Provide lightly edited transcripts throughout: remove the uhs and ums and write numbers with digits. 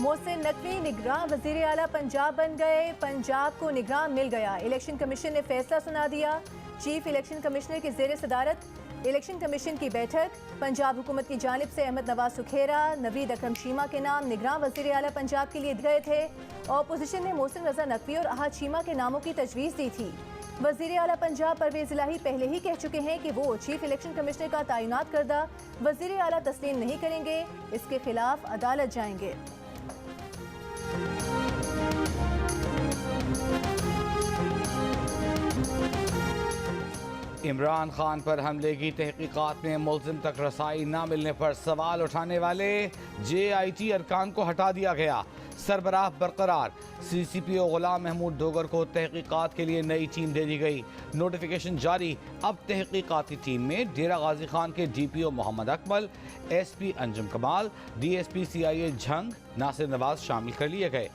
मोहसिन नकवी निगरान वजीर आला पंजाब बन गए। पंजाब को निगरान मिल गया। इलेक्शन कमीशन ने फैसला सुना दिया। चीफ इलेक्शन कमिश्नर की जेर सदारत इलेक्शन कमीशन की बैठक। पंजाब हुकूमत की जानिब से अहमद नवाज सुखेरा, नवीद अकरम शीमा के नाम निगरान वजीर आला पंजाब के लिए गए थे। ऑपोजिशन ने मोहसिन रजा नकवी और अहद शीमा के नामों की तजवीज़ दी थी। वजीर आला पंजाब परवेज इलाही पहले ही कह चुके हैं कि वो चीफ इलेक्शन कमिश्नर का तैनात करदा वजीर आला तस्लीम नहीं करेंगे, इसके खिलाफ अदालत जाएंगे। इमरान खान पर हमले की तहकीकात में मुल्ज़िम तक रसाई न मिलने पर सवाल उठाने वाले JIT अरकान को हटा दिया गया। सरबराह बरकरार। CCPO गुलाम महमूद डोगर को तहकीकात के लिए नई टीम दे दी गई। नोटिफिकेशन जारी। अब तहकीकाती टीम में डेरा गाजी खान के DPO मोहम्मद अकमल, SP अंजुम कमाल, DSP CIA झंग, नासिर नवाज शामिल कर लिए गए।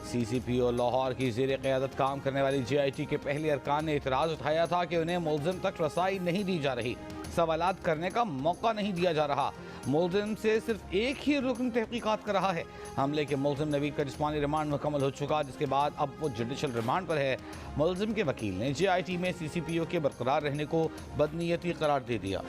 CCPO लाहौर की ज़ेर क़यादत काम करने वाली JIT के पहले अरकान ने इतराज़ उठाया था कि उन्हें मुल्ज़िम तक रसाई नहीं दी जा रही, सवालात करने का मौका नहीं दिया जा रहा। मुल्ज़िम से सिर्फ एक ही रुकन तहकीकात कर रहा है। हमले के मुल्ज़िम नवीद का जिस्मानी रिमांड मुकम्मल हो चुका, जिसके बाद अब वो जुडिशल रिमांड पर है। मुल्ज़िम के वकील ने JIT में CCPO के बरकरार रहने को बदनीयती करार दे दिया।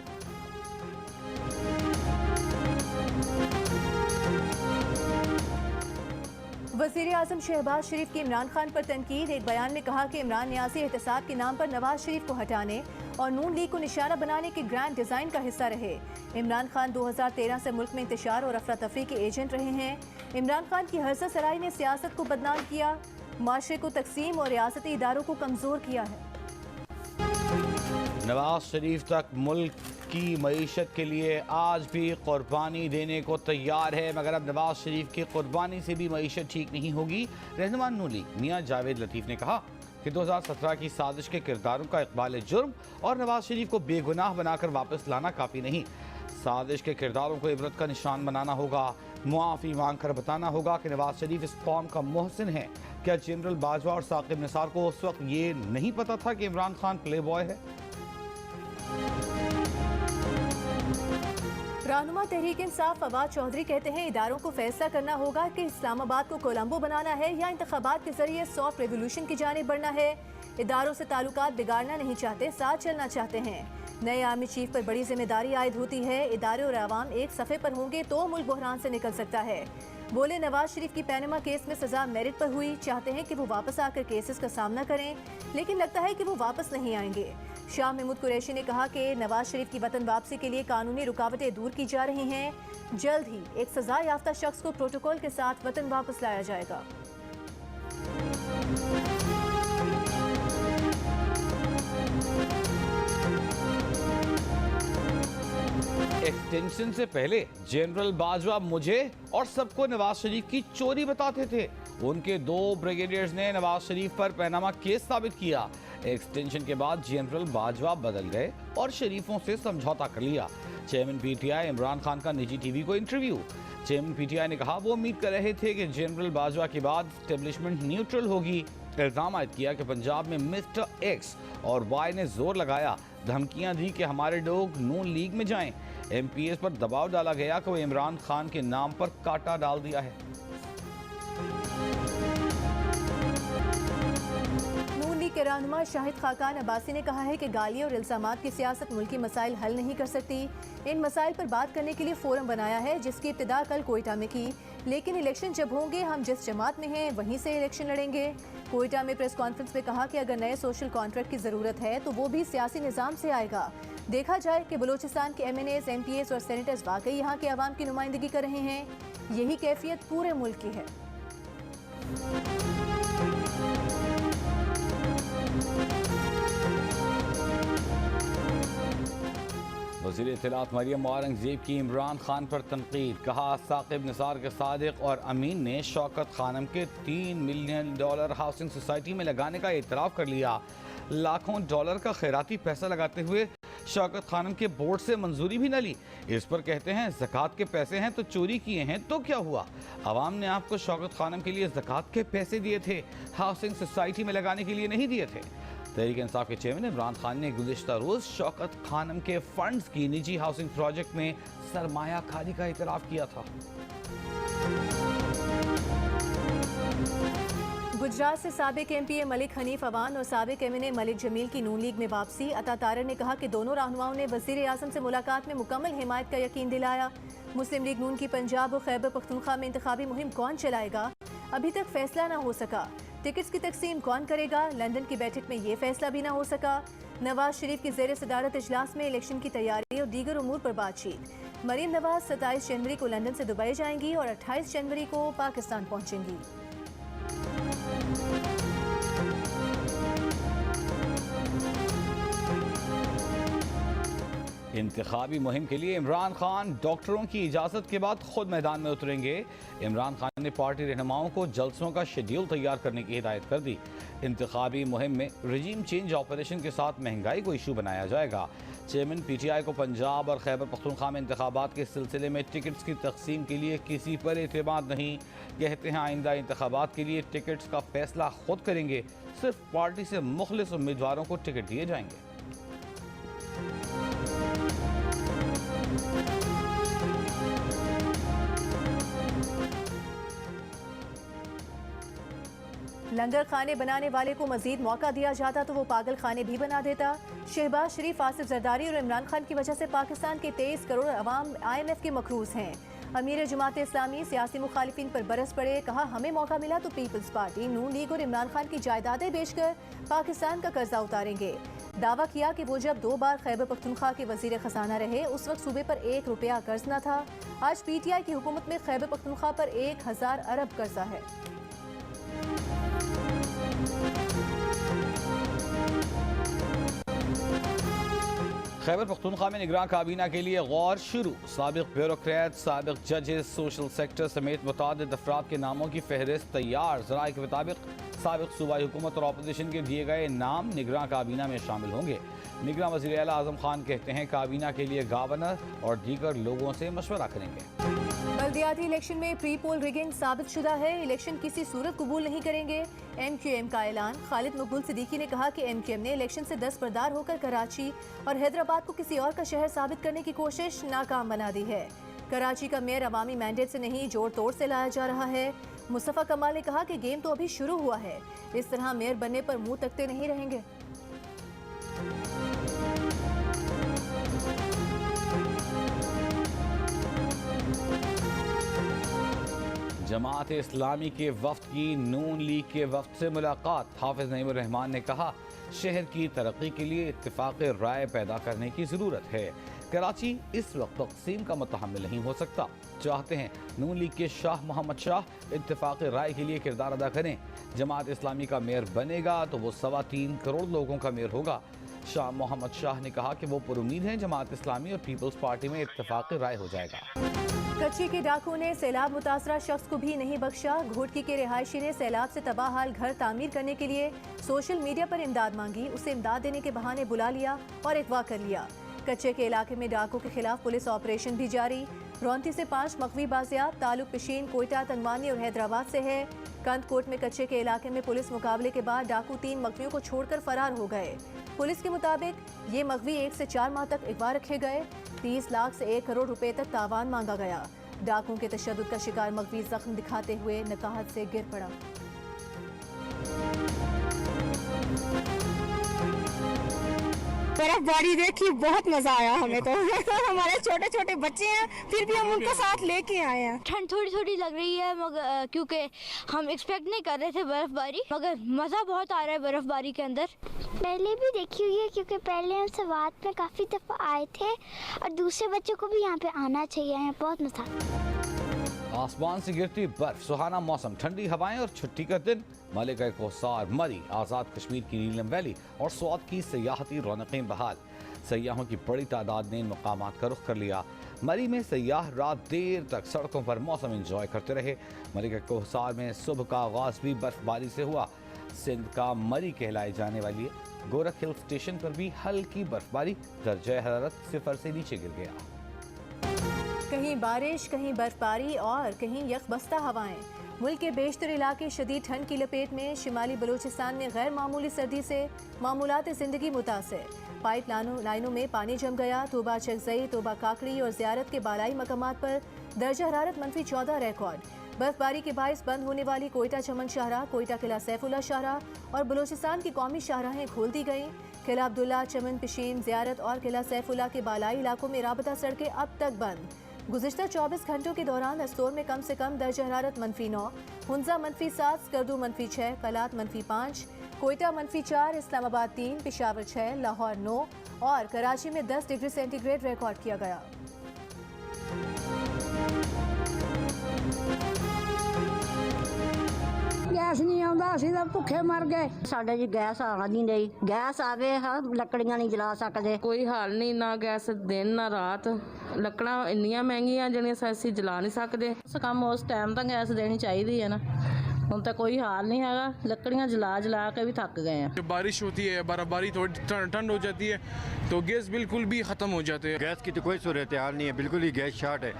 वज़ीर आज़म शहबाज शरीफ की इमरान खान पर तनकीद। एक बयान में कहा कि इमरान न्यासी एहतसाब के नाम पर नवाज शरीफ को हटाने और नून लीग को निशाना बनाने के ग्रैंड डिज़ाइन का हिस्सा रहे। इमरान खान 2013 से मुल्क में इंतशार और अफरा तफरी के एजेंट रहे हैं। इमरान खान की हर्जा सराई ने सियासत को बदनाम किया, माशरे को तकसीम और रियासती इदारों को कमज़ोर किया है। नवाज शरीफ तक मुल्क की मईशत के लिए आज भी कुर्बानी देने को तैयार है, मगर अब नवाज शरीफ की कुर्बानी से भी मईशत ठीक नहीं होगी। रहनुमा नून लीग मियां जावेद लतीफ़ ने कहा कि 2017 की साजिश के किरदारों का इकबाल जुर्म और नवाज शरीफ को बेगुनाह बनाकर वापस लाना काफ़ी नहीं। साजिश के किरदारों को इबरत का निशान बनाना होगा। मुआफ़ी मांग कर बताना होगा कि नवाज शरीफ इस कौम का मोहसिन है। क्या जनरल बाजवा और साकिब निसार को उस वक्त ये नहीं पता था कि इमरान खान प्ले बॉय है? रहनुमा तहरीक इंसाफ फवाद चौधरी कहते हैं इदारों को फैसला करना होगा कि इस्लामाबाद को कोलंबो बनाना है या इंतखाबात के जरिए सॉफ्ट रेवोल्यूशन की जानिब बढ़ना है। इदारों से ताल्लुकात बिगाड़ना नहीं चाहते, साथ चलना चाहते हैं। नए आर्मी चीफ पर बड़ी जिम्मेदारी आयद होती है। इदारे और आवाम एक सफ़े पर होंगे तो मुल्क बहरान से निकल सकता है। बोले नवाज शरीफ की पैनमा केस में सजा मेरिट पर हुई, चाहते हैं कि वो वापस आकर केसेस का सामना करें, लेकिन लगता है कि वो वापस नहीं आएंगे। शाह महमूद कुरैशी ने कहा कि नवाज शरीफ की वतन वापसी के लिए कानूनी रुकावटें दूर की जा रही हैं। जल्द ही एक सजा याफ्ता शख्स को प्रोटोकॉल के साथ वतन वापस लाया जाएगा। एक्सटेंशन से पहले जनरल बाजवा मुझे और सबको नवाज शरीफ की चोरी बताते थे। उनके 2 ब्रिगेडियर्स ने नवाज शरीफ पर पैनामा केस साबित किया। एक्सटेंशन के बाद जनरल बाजवा बदल गए और शरीफों से समझौता कर लिया। चेयरमैन PTI इमरान खान का निजी TV को इंटरव्यू। चेयरमैन PTI ने कहा वो उम्मीद कर रहे थे कि जनरल बाजवा के बाद एस्टेब्लिशमेंट न्यूट्रल होगी। इल्जाम आयद किया कि पंजाब में मिस्टर X और Y ने जोर लगाया, धमकियां दी कि हमारे लोग नून लीग में जाएं। MPs पर दबाव डाला गया कि वो इमरान खान के नाम पर कांटा डाल दिया है। नून लीग के रहनुमा शाहिद खाकान अब्बासी ने कहा है कि गालियों और इल्जामात की सियासत मुल्की मसाइल हल नहीं कर सकती। इन मसाइल पर बात करने के लिए फोरम बनाया है, जिसकी इब्तिदा कल कोयटा में की, लेकिन इलेक्शन जब होंगे हम जिस जमात में हैं वहीं से इलेक्शन लड़ेंगे। कोयटा में प्रेस कॉन्फ्रेंस में कहा कि अगर नए सोशल कॉन्ट्रैक्ट की ज़रूरत है तो वो भी सियासी निज़ाम से आएगा। देखा जाए कि बलूचिस्तान के MNAs, MPs और सेनेटर्स वाकई यहाँ के अवाम की नुमाइंदगी कर रहे हैं। यही कैफियत पूरे मुल्क की है। वज़ीर इत्तलात मरियम औरंगज़ेब की इमरान खान पर तनकीद। कहा साकिब निसार के सादिक और अमीन ने शौकत खानम के $3 मिलियन हाउसिंग सोसाइटी में लगाने का इतराफ़ कर लिया। लाखों डॉलर का खैराती पैसा लगाते हुए शौकत खानम के बोर्ड से मंजूरी भी न ली। इस पर कहते हैं ज़कात के पैसे हैं तो चोरी किए हैं तो क्या हुआ? आवाम ने आपको शौकत खानम के लिए ज़कात के पैसे दिए थे, हाउसिंग सोसाइटी में लगाने के लिए नहीं दिए थे। तहरीक इंसाफ के चेयरमैन इमरान खान ने गुज़िश्ता रोज़ शौकत खानम के फंड्स की निजी हाउसिंग प्रोजेक्ट में सरमायाकारी का इतराफ़ किया था। गुजरात से साबिक एमपीए मलिक हनीफ अवान और साबिक एमएनए मलिक जमील की नून लीग में वापसी। अता तारर ने कहा कि दोनों रहनुमाओं ने वजीर आजम से मुलाकात में मुकम्मल हिमायत का यकीन दिलाया। मुस्लिम लीग नून की पंजाब और खैबर पख्तूनख्वा में इंतखाबी मुहिम कौन चलाएगा, अभी तक फैसला न हो सका। टिकट्स की तकसीम कौन करेगा, लंदन की बैठक में ये फैसला भी न हो सका। नवाज शरीफ की ज़ेर सदारत इजलास में इलेक्शन की तैयारी और दीगर उमूर पर बातचीत। मरीम नवाज 27 जनवरी को लंदन से दुबई जाएंगी और 28 जनवरी को पाकिस्तान पहुंचेंगी। इंतखाबी मुहिम के लिए इमरान खान डॉक्टरों की इजाज़त के बाद खुद मैदान में उतरेंगे। इमरान खान ने पार्टी रहनुमाओं को जलसों का शेड्यूल तैयार करने की हिदायत कर दी। इंतखाबी मुहिम में रजीम चेंज ऑपरेशन के साथ महंगाई को इशू बनाया जाएगा। चेयरमैन पीटीआई को पंजाब और खैबर पख्तूनख्वा में इंतखाबात के सिलसिले में टिकट्स की तकसीम के लिए किसी पर एतमाद नहीं। कहते हैं आइंदा इंतखाबात के लिए टिकट्स का फैसला खुद करेंगे, सिर्फ पार्टी से मुखलिस उम्मीदवारों को टिकट दिए जाएंगे। लंगर खाने बनाने वाले को मजीद मौका दिया जाता तो वो पागल खाने भी बना देता। शहबाज शरीफ, आसिफ जरदारी और इमरान खान की वजह से पाकिस्तान के 23 करोड़ अवाम IMF के मकरूज हैं। अमीर जमात इस्लामी सियासी मुखालिफिन पर बरस पड़े, कहा हमें मौका मिला तो पीपल्स पार्टी, नून लीग और इमरान खान की जायदादें बेचकर पाकिस्तान का कर्जा उतारेंगे। दावा किया कि वो जब 2 बार खैबर पख्तूनख्वा के वजीर खजाना रहे उस वक्त सूबे पर 1 रुपया कर्ज न था। आज PTI की हुकूमत में खैबर पख्तूनख्वा पर 1000 अरब कर्जा है। खैबर पख्तूनख्वा में निगरान काबीना के लिए गौर शुरू। साबिक ब्यूरोक्रेट, साबिक जजेस, सोशल सेक्टर समेत मुतादिद अफराद के नामों की फहरिस्त तैयार। ज़राए के मुताबिक साबिक सूबाई हुकूमत और अपोजिशन के दिए गए नाम निगरान काबीना में शामिल होंगे। निगरान वज़ीर आला आज़म खान कहते हैं काबीना के लिए गवर्नर और दीगर लोगों से मशवरा करेंगे। बल्दियाती इलेक्शन में प्री पोल रिगिंग साबित शुदा है, इलेक्शन किसी सूरत कबूल नहीं करेंगे। MQM का ऐलान। खालिद मकबूल सिद्दीकी ने कहा कि MQM ने इलेक्शन से दस्तबरदार होकर कराची और हैदराबाद को किसी और का शहर साबित करने की कोशिश नाकाम बना दी है। कराची का मेयर अवामी मैंडेट से नहीं जोड़ तोड़ से लाया जा रहा है। मुस्तफ़ा कमाल ने कहा कि गेम तो अभी शुरू हुआ है, इस तरह मेयर बनने पर मुंह तकते नहीं रहेंगे। जमात इस्लामी के वफ्द की नून लीग के वफ्द से मुलाकात। हाफिज नईमुर रहमान ने कहा शहर की तरक्की के लिए इत्तेफाक राय पैदा करने की ज़रूरत है। कराची इस वक्त तकसीम का मुतहम्मिल नहीं हो सकता। चाहते हैं नून लीग के शाह मोहम्मद शाह इत्तेफाक राय के लिए किरदार अदा करें। जमात इस्लामी का मेयर बनेगा तो वो 3.25 करोड़ लोगों का मेयर होगा। शाह मोहम्मद शाह ने कहा कि वो पुरुमीद हैं जमात इस्लामी और पीपल्स पार्टी में इत्तेफाक राय हो जाएगा। कच्ची के डाकू ने सैलाब मुतासरा शख्स को भी नहीं बख्शा। घोटकी के रिहायशी ने सैलाब से तबाह हाल घर तामीर करने के लिए सोशल मीडिया पर इमदाद मांगी। उसे इमदाद देने के बहाने बुला लिया और अगवा कर लिया। कच्चे के इलाके में डाकू के खिलाफ पुलिस ऑपरेशन भी जारी। रौंती से 5 मकवी बाजियाब। ताल्लुक पिशीन, कोयटा, तनवानी और हैदराबाद से है। कंदकोट में कच्चे के इलाके में पुलिस मुकाबले के बाद डाकू 3 मकवियों को छोड़कर फरार हो गए। पुलिस के मुताबिक ये मकवी 1 से 4 माह तक अगवा रखे गए। 30 लाख से 1 करोड़ रुपए तक तावान मांगा गया। डाकुओं के तशद्दुद का शिकार मकवी जख्म दिखाते हुए नकाहत से गिर पड़ा। बर्फबारी देखी, बहुत मजा आया हमें तो। हमारे छोटे छोटे बच्चे हैं फिर भी हम उनको साथ लेके आए हैं। ठंड थोड़ी थोड़ी लग रही है मगर क्योंकि हम एक्सपेक्ट नहीं कर रहे थे बर्फबारी, मगर मज़ा बहुत आ रहा है बर्फबारी के अंदर। पहले भी देखी हुई है क्योंकि पहले हम सवात में काफ़ी दफ़ा आए थे और दूसरे बच्चों को भी यहाँ पे आना चाहिए, यहाँ बहुत मज़ा। आसमान से गिरती बर्फ, सुहाना मौसम, ठंडी हवाएं और छुट्टी का दिन। मलिका कोसार, मरी, आज़ाद कश्मीर की नीलम वैली और स्वात की सयाहती रौनकें बहाल। सयाहों की बड़ी तादाद ने इन मकामात का रुख कर लिया। मरी में सयाह रात देर तक सड़कों पर मौसम इंजॉय करते रहे। मलिका कोसार में सुबह का आगाज भी बर्फबारी से हुआ। सिंध का मरी कहलाई जाने वाली गोरख हिल स्टेशन पर भी हल्की बर्फबारी, दर्जा हरारत 0 से नीचे गिर गया। कहीं बारिश, कहीं बर्फबारी और कहीं यकबस्ता हवाएं। मुल्क के बेशतर इलाके शदीद ठंड की लपेट में। शिमाली बलूचिस्तान में गैर मामूली सर्दी से मामूलात ज़िंदगी मुतासर। पाइप लाइनों में पानी जम गया। तोबा चकजई, तोबा काकड़ी और ज़ियारत के बालाई मकामात पर दर्जा हरारत -14 रिकॉर्ड। बर्फबारी के बायस बंद होने वाली कोयटा चमन शाहराह, कोयटा किला सैफुल्ला शाहराह और बलूचिस्तान की कौमी शाहराहें खोल दी गईं। किला अब्दुल्ला, चमन, पिशीन, ज़ियारत और किला सैफुल्ला के बालाई इलाकों में राबता सड़कें अब तक बंद। गुज़िश्ता 24 घंटों के दौरान दस्तूर में कम से कम दर्जा हरारत -9, हुंजा -7, स्कर्दू -6, कलात -5, कोयटा -4, इस्लामाबाद 3, पेशावर 6, लाहौर 9 और कराची में 10 डिग्री सेंटीग्रेड रिकॉर्ड किया गया। गैस नहीं आता, ਅਸੀਂ ਤਾਂ ਭੁੱਖੇ ਮਰ ਗਏ। ਸਾਡੇ ਜੀ ਗੈਸ ਆ ਨਹੀਂ ਰਹੀ, ਗੈਸ ਆਵੇ ਹਾਂ ਲੱਕੜੀਆਂ ਨਹੀਂ ਜਲਾ ਸਕਦੇ। ਕੋਈ ਹਾਲ ਨਹੀਂ, ਨਾ ਗੈਸ ਦਿਨ ਨਾ ਰਾਤ, ਲੱਕੜਾਂ ਇੰਨੀਆਂ ਮਹਿੰਗੀਆਂ ਜਿਹੜੀਆਂ ਅਸੀਂ ਜਲਾ ਨਹੀਂ ਸਕਦੇ। ਉਸ ਕੰਮ ਉਸ ਟਾਈਮ ਤਾਂ ਗੈਸ ਦੇਣੀ ਚਾਹੀਦੀ ਹੈ ਨਾ, ਹੁਣ ਤਾਂ ਕੋਈ ਹਾਲ नहीं है, लकड़ियाँ जला के भी थक गए हैं। जब बारिश होती है, बर्फबारी थोड़ी ठंड हो जाती है तो गैस बिल्कुल भी ख़त्म हो जाते हैं। गैस की तो कोई सूरत हाल नहीं है, बिल्कुल ही गैस शॉर्ट है।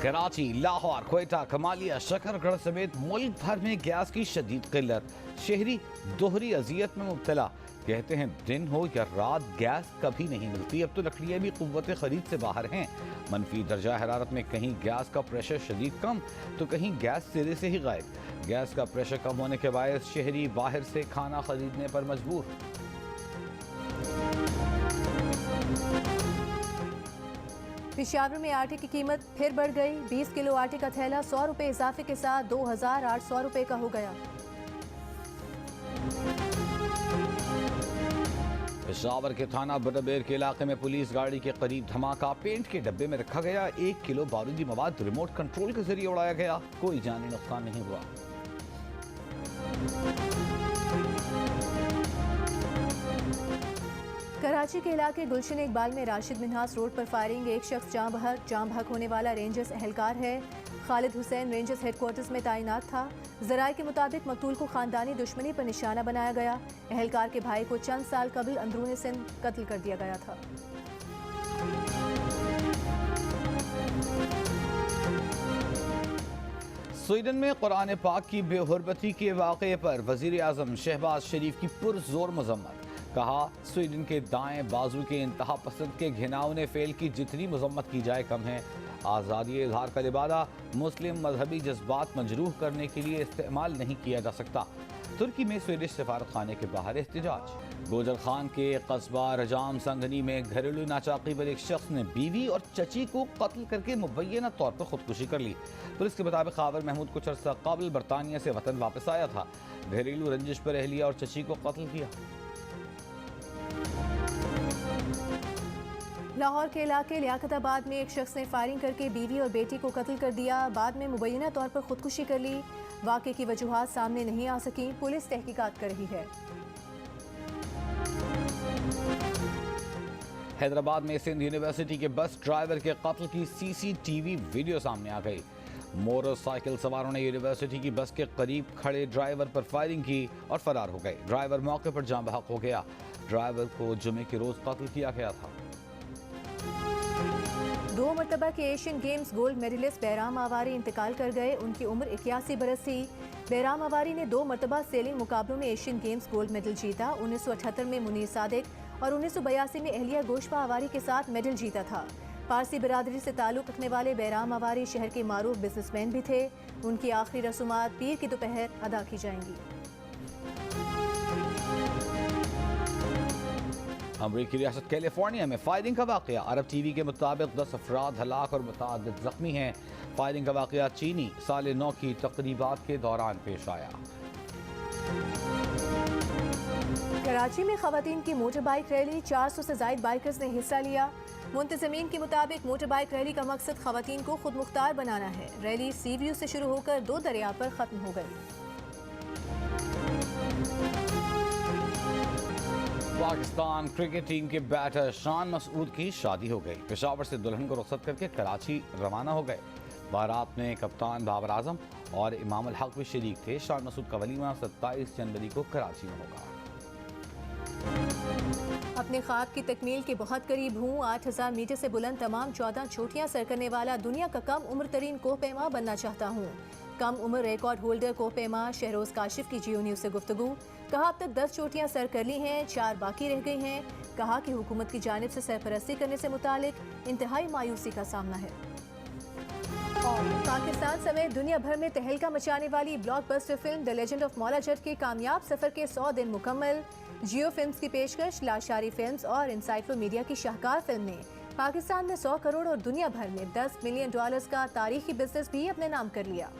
कराची, लाहौर, कोयटा, कमालिया, शकरगढ़ समेत मुल्क भर में गैस की शदीद किल्लत। शहरी दोहरी अजियत में मुब्तला। कहते हैं दिन हो या रात गैस कभी नहीं मिलती। अब तो लकड़ियाँ भी कुव्वत खरीद से बाहर हैं। मनफी दर्जा हरारत में कहीं गैस का प्रेशर शदीद कम तो कहीं गैस सिरे से ही गायब। गैस का प्रेशर कम होने के बायस शहरी बाहर से खाना खरीदने पर मजबूर। पेशावर में आटे की कीमत फिर बढ़ गई। 20 किलो आटे का थैला 100 रुपये इजाफे के साथ 2800 रुपये का हो गया। पेशावर के थाना बडबेर के इलाके में पुलिस गाड़ी के करीब धमाका। पेंट के डब्बे में रखा गया 1 किलो बारूदी मवाद रिमोट कंट्रोल के जरिए उड़ाया गया। कोई जानी नुकसान नहीं हुआ। कराची के इलाके गुलशन इकबाल में राशिद मिन्हास रोड पर फायरिंग। एक शख्स जाम बहक होने वाला रेंजर्स एहलकार है। खालिद हुसैन रेंजर्स हेडक्वार्टर्स में तैनात था। ज़राए के मुताबिक मकतूल को खानदानी दुश्मनी पर निशाना बनाया गया। एहलकार के भाई को चंद साल कबल अंदरूनी सिंध कत्ल कर दिया गया था। स्वीडन में कुरान पाक की बेहुरमती के वाक़े पर वज़ीर आज़म शहबाज शरीफ की पुरजोर मजम्मत। कहा, स्वीडन के दाएं बाजू के इंतहा पसंद के घिनौने फेल की जितनी मजम्मत की जाए कम है। आज़ादी इजहार का लिबादा मुस्लिम मजहबी जज्बात मजरूह करने के लिए इस्तेमाल नहीं किया जा सकता। तुर्की में स्वीडिश सफारत खाने के बाहर एहतजाज। गोजर खान के कस्बा रजाम संगनी में घरेलू नाचाकी पर एक शख्स ने बीवी और चची को कत्ल करके मुबैना तौर पर खुदकुशी कर ली। पुलिस के मुताबिक खावर महमूद कुछ अर्सा कबल बरतानिया से वतन वापस आया था। घरेलू रंजिश पर अहलिया और चची को कत्ल किया। लाहौर के इलाके लियाकताबाद में एक शख्स ने फायरिंग करके बीवी और बेटी को कत्ल कर दिया। बाद में मुबैना तौर पर खुदकुशी कर ली। वाक़े की वजूहात सामने नहीं आ सकी। पुलिस तहकीकात कर रही है। हैदराबाद में सिंध यूनिवर्सिटी के बस ड्राइवर के कत्ल की सीसीटीवी वीडियो सामने आ गई। मोटरसाइकिल सवारों ने यूनिवर्सिटी की बस के करीब खड़े ड्राइवर पर फायरिंग की और फरार हो गए। ड्राइवर मौके पर जान बहक हो गया। ड्राइवर को जुमे के रोज कत्ल किया गया था। 2 मरतबा के Asian Games gold medalist Bahram Avari इंतकाल कर गए। उनकी उम्र 81 बरस थी। बैराम आवारी ने 2 मरतबा सेलिंग मुकाबलों में एशियन गेम्स गोल्ड मेडल जीता। 1978 में मुनीर सादिक और 1982 में अहलिया गोशबा आवारी के साथ मेडल जीता था। पारसी बिरादरी से ताल्लुक़ रखने वाले बैराम आवारी शहर के मारूफ बिजनेसमैन भी थे। उनकी आखिरी रसूमात पीर की दोपहर अदा की जाएंगी। अमरीकी रियासत कैलिफोर्निया में फायरिंग का वाक़या। अरब टीवी के मुताबिक 10 अफराद हलाक और मुतअद्दिद जख्मी हैं। फायरिंग का वाक़या चीनी साल नौ की तकरीबात के दौरान पेश आया। कराची में खवातीन की मोटर बाइक रैली। 400 से ज़ायद बाइकर्स ने हिस्सा लिया। मुंतज़मीन के मुताबिक मोटर बाइक रैली का मकसद खवातीन को खुद मुख्तार बनाना है। रैली सी व्यू से शुरू होकर 2 दरिया पर ख़त्म हो गई। पाकिस्तान क्रिकेट टीम के बैटर शान मसूद की शादी हो गई। पेशावर से दुल्हन को रुखसत करके कराची रवाना हो गए। बारात में कप्तान बाबर आजम और इमाम अल हक भी शरीक थे। शान मसूद का वलीमा 27 जनवरी को कराची में होगा। अपने ख्वाब की तकमील के बहुत करीब हूँ। 8000 मीटर से बुलंद तमाम 14 चोटियाँ सर करने वाला दुनिया का कम उम्र तरीन कोहपेमा बनना चाहता हूँ। कम उम्र रिकॉर्ड होल्डर कोहपेमा शहरोज काशिफ की जियो न्यूज़ से गुफ्तगू। कहा, अब तक 10 चोटियाँ सर कर ली हैं, 4 बाकी रह गई हैं। कहा कि हुकूमत की जानिब से सरपरस्ती करने से मुतालिक इंतहाई मायूसी का सामना है। और पाकिस्तान समेत दुनिया भर में तहलका मचाने वाली blockbuster film the legend of Maula Jatt के कामयाब सफर के 100 दिन मुकम्मल। जियो फिल्म्स की पेशकश लाशारी फिल्म्स और इनसाइक्लो मीडिया की शाहकार फिल्म ने पाकिस्तान में 100 करोड़ और दुनिया भर में $10 मिलियन का तारीखी बिजनेस भी अपने नाम कर लिया।